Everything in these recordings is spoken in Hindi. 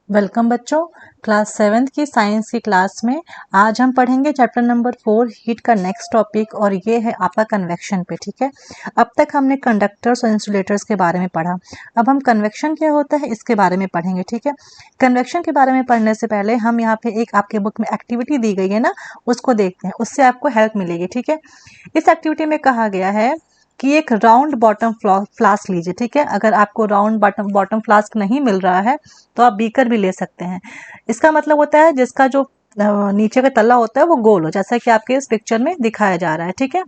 वेलकम बच्चों, क्लास 7th की साइंस की क्लास में आज हम पढ़ेंगे चैप्टर नंबर 4 हीट का नेक्स्ट टॉपिक और ये है आपका कन्वेक्शन पे। ठीक है, अब तक हमने कंडक्टर्स और इंसुलेटर्स के बारे में पढ़ा। अब हम कन्वेक्शन क्या होता है इसके बारे में पढ़ेंगे। ठीक है, कन्वेक्शन के बारे में पढ़ने से पहले हम यहाँ पे एक आपके बुक में एक्टिविटी दी गई है ना, उसको देखते हैं, उससे आपको हेल्प मिलेगी। ठीक है, इस एक्टिविटी में कहा गया है कि एक राउंड बॉटम फ्लास्क लीजिए। ठीक है, अगर आपको राउंड बॉटम फ्लास्क नहीं मिल रहा है तो आप बीकर भी ले सकते हैं। इसका मतलब होता है जिसका जो नीचे का तला होता है वो गोल हो, जैसा कि आपके इस पिक्चर में दिखाया जा रहा है। ठीक है,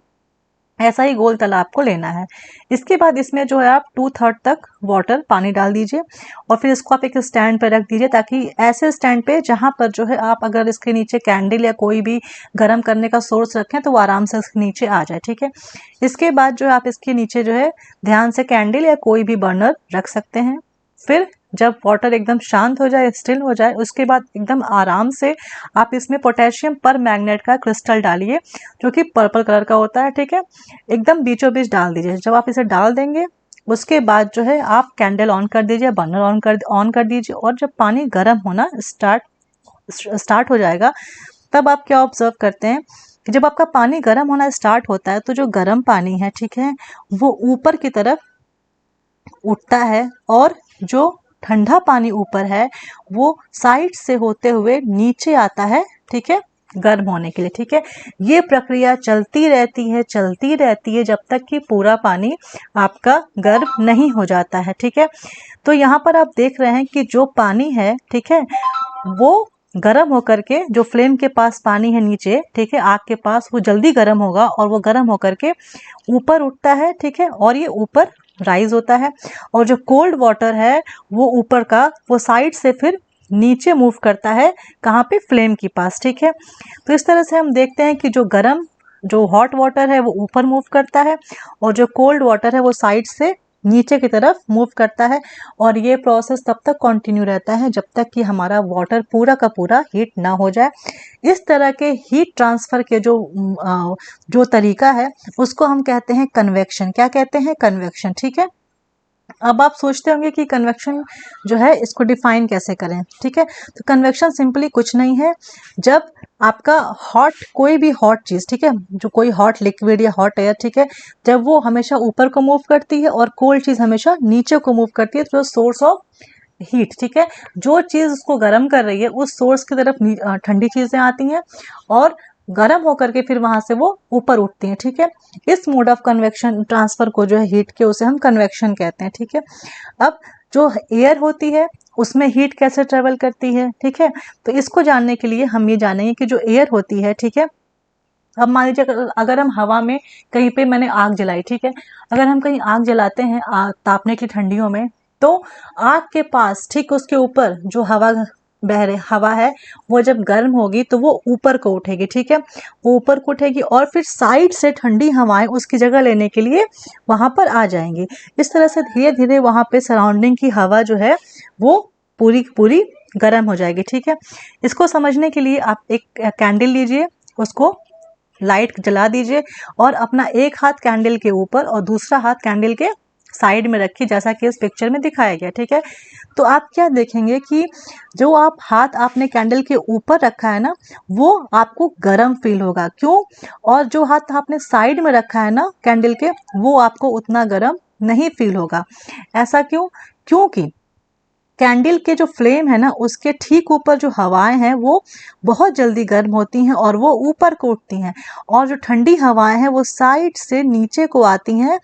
ऐसा ही गोल तला आपको लेना है। इसके बाद इसमें जो है आप 2/3 तक वाटर पानी डाल दीजिए और फिर इसको आप एक स्टैंड पर रख दीजिए, ताकि ऐसे स्टैंड पे जहाँ पर जो है आप अगर इसके नीचे कैंडल या कोई भी गर्म करने का सोर्स रखें तो वो आराम से इसके नीचे आ जाए। ठीक है, इसके बाद जो है आप इसके नीचे जो है ध्यान से कैंडल या कोई भी बर्नर रख सकते हैं। फिर जब वाटर एकदम शांत हो जाए, स्टिल हो जाए, उसके बाद एकदम आराम से आप इसमें पोटेशियम पर मैग्नेट का क्रिस्टल डालिए जो कि पर्पल कलर का होता है। ठीक है, एकदम बीचों बीच डाल दीजिए। जब आप इसे डाल देंगे उसके बाद जो है आप कैंडल ऑन कर दीजिए, बर्नर ऑन कर दीजिए और जब पानी गर्म होना स्टार्ट हो जाएगा तब आप क्या ऑब्जर्व करते हैं कि जब आपका पानी गर्म होना स्टार्ट होता है तो जो गर्म पानी है, ठीक है, वो ऊपर की तरफ उठता है और जो ठंडा पानी ऊपर है वो साइड से होते हुए नीचे आता है। ठीक है, गर्म होने के लिए। ठीक है, ये प्रक्रिया चलती रहती है जब तक कि पूरा पानी आपका गर्म नहीं हो जाता है। ठीक है, तो यहाँ पर आप देख रहे हैं कि जो पानी है, ठीक है, वो गर्म होकर के जो फ्लेम के पास पानी है नीचे, ठीक है, आग के पास, वो जल्दी गर्म होगा और वो गर्म होकर के ऊपर उठता है। ठीक है, और ये ऊपर राइज होता है और जो कोल्ड वाटर है वो ऊपर का वो साइड से फिर नीचे मूव करता है, कहाँ पे, फ्लेम के पास। ठीक है, तो इस तरह से हम देखते हैं कि जो हॉट वाटर है वो ऊपर मूव करता है और जो कोल्ड वाटर है वो साइड से नीचे की तरफ मूव करता है। और ये प्रोसेस तब तक कंटिन्यू रहता है जब तक कि हमारा वाटर पूरा का पूरा हीट ना हो जाए। इस तरह के हीट ट्रांसफर के जो तरीका है उसको हम कहते हैं कन्वेक्शन। क्या कहते हैं? कन्वेक्शन। ठीक है, अब आप सोचते होंगे कि कन्वेक्शन जो है इसको डिफाइन कैसे करें। ठीक है, तो कन्वेक्शन सिंपली कुछ नहीं है, जब आपका कोई भी हॉट चीज, ठीक है, जो कोई हॉट लिक्विड या हॉट एयर, ठीक है, जब वो हमेशा ऊपर को मूव करती है और कोल्ड चीज हमेशा नीचे को मूव करती है, तो सोर्स ऑफ हीट, ठीक है, जो चीज उसको गर्म कर रही है उस सोर्स की तरफ ठंडी चीजें आती हैं और गर्म होकर के फिर वहां से वो ऊपर उठती हैं। ठीक है, इस मोड ऑफ कन्वेक्शन ट्रांसफर को जो है हीट के, उसे हम कन्वेक्शन कहते हैं। ठीक है, अब जो एयर होती है उसमें हीट कैसे ट्रेवल करती है, ठीक है, तो इसको जानने के लिए हम ये जानेंगे कि जो एयर होती है, ठीक है, अब मान लीजिए अगर हम हवा में कहीं पे मैंने आग जलाई, ठीक है, अगर हम कहीं आग जलाते हैं आग तापने की ठंडियों में, तो आग के पास ठीक उसके ऊपर जो हवा है वो जब गर्म होगी तो वो ऊपर को उठेगी। ठीक है, वो ऊपर को उठेगी और फिर साइड से ठंडी हवाएं उसकी जगह लेने के लिए वहां पर आ जाएंगी। इस तरह से धीरे धीरे वहां पे सराउंडिंग की हवा जो है वो पूरी पूरी गर्म हो जाएगी। ठीक है, इसको समझने के लिए आप एक कैंडल लीजिए, उसको लाइट जला दीजिए और अपना एक हाथ कैंडल के ऊपर और दूसरा हाथ कैंडल के साइड में रखिए, जैसा कि इस पिक्चर में दिखाया गया। ठीक है, तो आप क्या देखेंगे कि जो आप हाथ आपने कैंडल के ऊपर रखा है ना, वो आपको गर्म फील होगा। क्यों? और जो हाथ आपने साइड में रखा है ना कैंडल के, वो आपको उतना गर्म नहीं फील होगा। ऐसा क्यों? क्योंकि कैंडल के जो फ्लेम है ना उसके ठीक ऊपर जो हवाएं हैं वो बहुत जल्दी गर्म होती हैं और वो ऊपर को उठती हैं, और जो ठंडी हवाएं हैं वो साइड से नीचे को आती हैं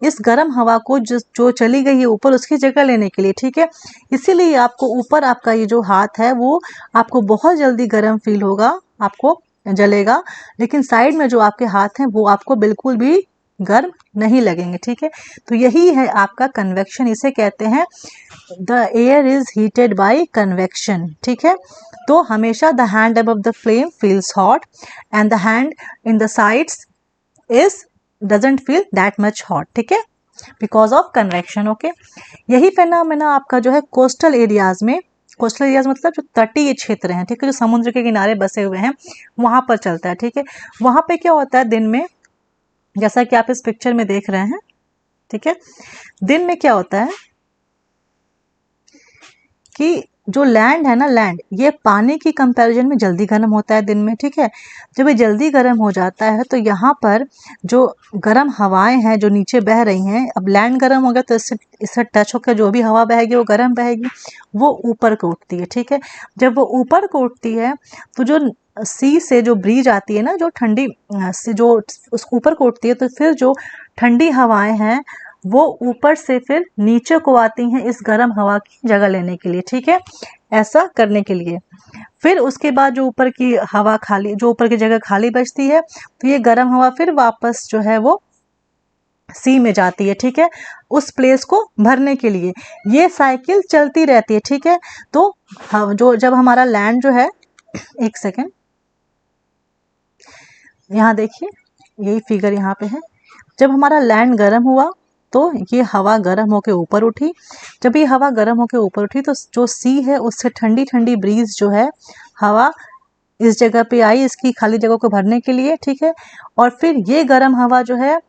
इस गर्म हवा को जो चली गई है ऊपर उसकी जगह लेने के लिए। ठीक है, इसीलिए आपको ऊपर आपका ये जो हाथ है वो आपको बहुत जल्दी गर्म फील होगा, आपको जलेगा, लेकिन साइड में जो आपके हाथ हैं वो आपको बिल्कुल भी गर्म नहीं लगेंगे। ठीक है, तो यही है आपका कन्वेक्शन, इसे कहते हैं the air is heated by convection. ठीक है, तो हमेशा the hand above the flame feels hot and the hand in the sides is doesn't feel that much hot. ठीक है, बिकॉज ऑफ कन्वेक्शन। ओके, यही फेनोमेना आपका जो है कोस्टल एरियाज में, कोस्टल एरियाज मतलब जो तटीय क्षेत्र हैं, ठीक है, जो समुद्र के किनारे बसे हुए हैं, वहां पर चलता है। ठीक है, वहां पे क्या होता है दिन में, जैसा कि आप इस पिक्चर में देख रहे हैं, ठीक है, दिन में क्या होता है कि जो लैंड है ना, लैंड ये पानी की कंपैरिजन में जल्दी गर्म होता है दिन में, ठीक है। जब ये जल्दी गर्म हो जाता है तो यहाँ पर जो गर्म हवाएं हैं जो नीचे बह रही हैं, अब लैंड गर्म हो गया तो इससे टच होकर जो भी हवा बहेगी वो गर्म बहेगी, वो ऊपर को उठती है, ठीक है। जब वो ऊपर को उठती है तो जो सी से जो ब्रीज आती है ना, जो ठंडी से जो उस ऊपर को उठती है, तो फिर जो ठंडी हवाएं हैं वो ऊपर से फिर नीचे को आती हैं इस गर्म हवा की जगह लेने के लिए, ठीक है। ऐसा करने के लिए फिर उसके बाद जो ऊपर की हवा खाली, जो ऊपर की जगह खाली बचती है, तो ये गर्म हवा फिर वापस जो है वो सी में जाती है, ठीक है, उस प्लेस को भरने के लिए। ये साइकिल चलती रहती है, ठीक है। तो जो जब हमारा लैंड जो है, एक सेकेंड, यहाँ देखिए यही फिगर यहाँ पे है। जब हमारा लैंड गर्म हुआ तो ये हवा गर्म होके ऊपर उठी। जब ये हवा गर्म होके ऊपर उठी तो जो सी है उससे ठंडी ठंडी ब्रीज जो है, हवा इस जगह पे आई इसकी खाली जगह को भरने के लिए, ठीक है। और फिर ये गर्म हवा जो है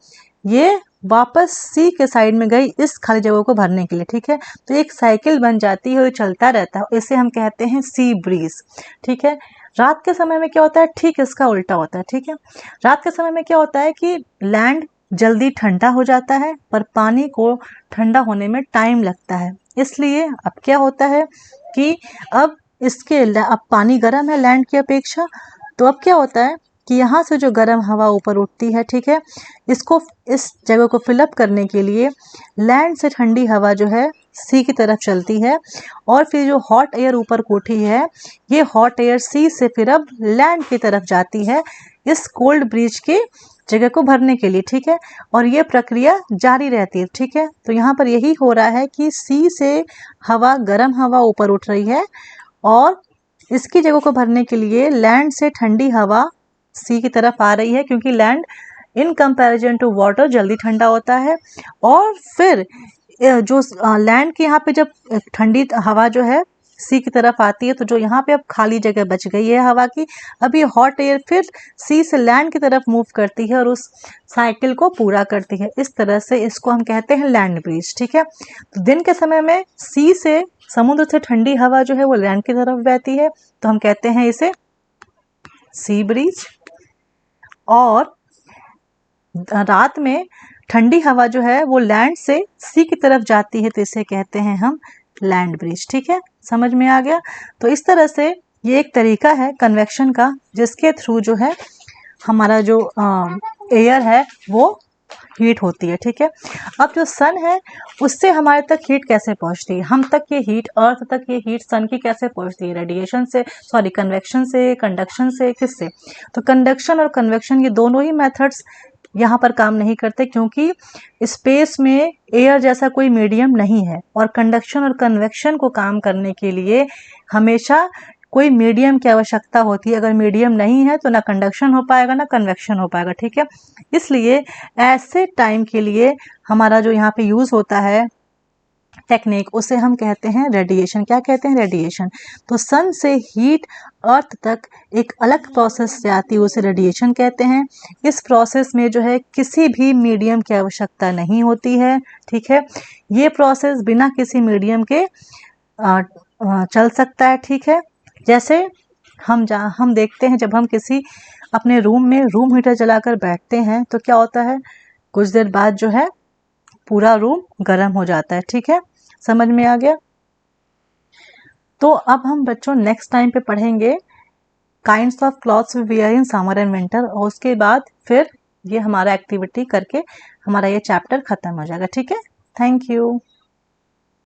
ये वापस सी के साइड में गई इस खाली जगह को भरने के लिए, ठीक है। तो एक साइकिल बन जाती है और चलता रहता है, इसे हम कहते हैं सी ब्रीज, ठीक है। रात के समय में क्या होता है, ठीक इसका उल्टा होता है, ठीक है। रात के समय में क्या होता है कि लैंड जल्दी ठंडा हो जाता है पर पानी को ठंडा होने में टाइम लगता है। इसलिए अब क्या होता है कि अब अब पानी गर्म है लैंड की अपेक्षा, तो अब क्या होता है कि यहाँ से जो गर्म हवा ऊपर उठती है, ठीक है, इसको इस जगह को फिलअप करने के लिए लैंड से ठंडी हवा जो है सी की तरफ चलती है, और फिर जो हॉट एयर ऊपर को उठी है ये हॉट एयर सी से फिर अब लैंड की तरफ जाती है इस कोल्ड ब्रीज की जगह को भरने के लिए, ठीक है। और ये प्रक्रिया जारी रहती है, ठीक है। तो यहाँ पर यही हो रहा है कि सी से हवा, गर्म हवा ऊपर उठ रही है और इसकी जगह को भरने के लिए लैंड से ठंडी हवा सी की तरफ आ रही है, क्योंकि land in comparison to water जल्दी ठंडा होता है। और फिर जो लैंड के यहाँ पे जब ठंडी हवा जो है सी की तरफ आती है, तो जो यहाँ पे अब खाली जगह बच गई है हवा की, अब ये हॉट एयर फिर सी से लैंड की तरफ मूव करती है और उस साइकिल को पूरा करती है। इस तरह से इसको हम कहते हैं लैंड ब्रीज, ठीक है। तो दिन के समय में सी से, समुद्र से ठंडी हवा जो है वो लैंड की तरफ बहती है, तो हम कहते हैं इसे सी ब्रीज। और रात में ठंडी हवा जो है वो लैंड से सी की तरफ जाती है, तो इसे कहते हैं हम लैंड ब्रिज, ठीक है। समझ में आ गया। तो इस तरह से ये एक तरीका है कन्वेक्शन का, जिसके थ्रू जो है हमारा जो एयर है वो हीट होती है, ठीक है। अब जो सन है उससे हमारे तक हीट कैसे पहुंचती है, हम तक ये हीट, अर्थ तक ये हीट सन की कैसे पहुंचती है, रेडिएशन से, सॉरी कन्वेक्शन से, कंडक्शन से, किससे। तो कंडक्शन और कन्वेक्शन ये दोनों ही मेथड्स यहाँ पर काम नहीं करते, क्योंकि स्पेस में एयर जैसा कोई मीडियम नहीं है, और कंडक्शन और कन्वेक्शन को काम करने के लिए हमेशा कोई मीडियम की आवश्यकता होती है। अगर मीडियम नहीं है तो ना कंडक्शन हो पाएगा ना कन्वेक्शन हो पाएगा, ठीक है। इसलिए ऐसे टाइम के लिए हमारा जो यहाँ पे यूज़ होता है टेक्निक, उसे हम कहते हैं रेडिएशन। क्या कहते हैं, रेडिएशन। तो सन से हीट अर्थ तक एक अलग प्रोसेस से आती है, उसे रेडिएशन कहते हैं। इस प्रोसेस में जो है किसी भी मीडियम की आवश्यकता नहीं होती है, ठीक है। ये प्रोसेस बिना किसी मीडियम के चल सकता है, ठीक है। जैसे हम देखते हैं जब हम किसी अपने रूम में रूम हीटर जलाकर बैठते हैं तो क्या होता है, कुछ देर बाद जो है पूरा रूम गर्म हो जाता है, ठीक है। समझ में आ गया। तो अब हम बच्चों नेक्स्ट टाइम पे पढ़ेंगे kinds of clothes we wear in summer and winter, और उसके बाद फिर ये हमारा एक्टिविटी करके हमारा ये चैप्टर खत्म हो जाएगा, ठीक है। Thank you.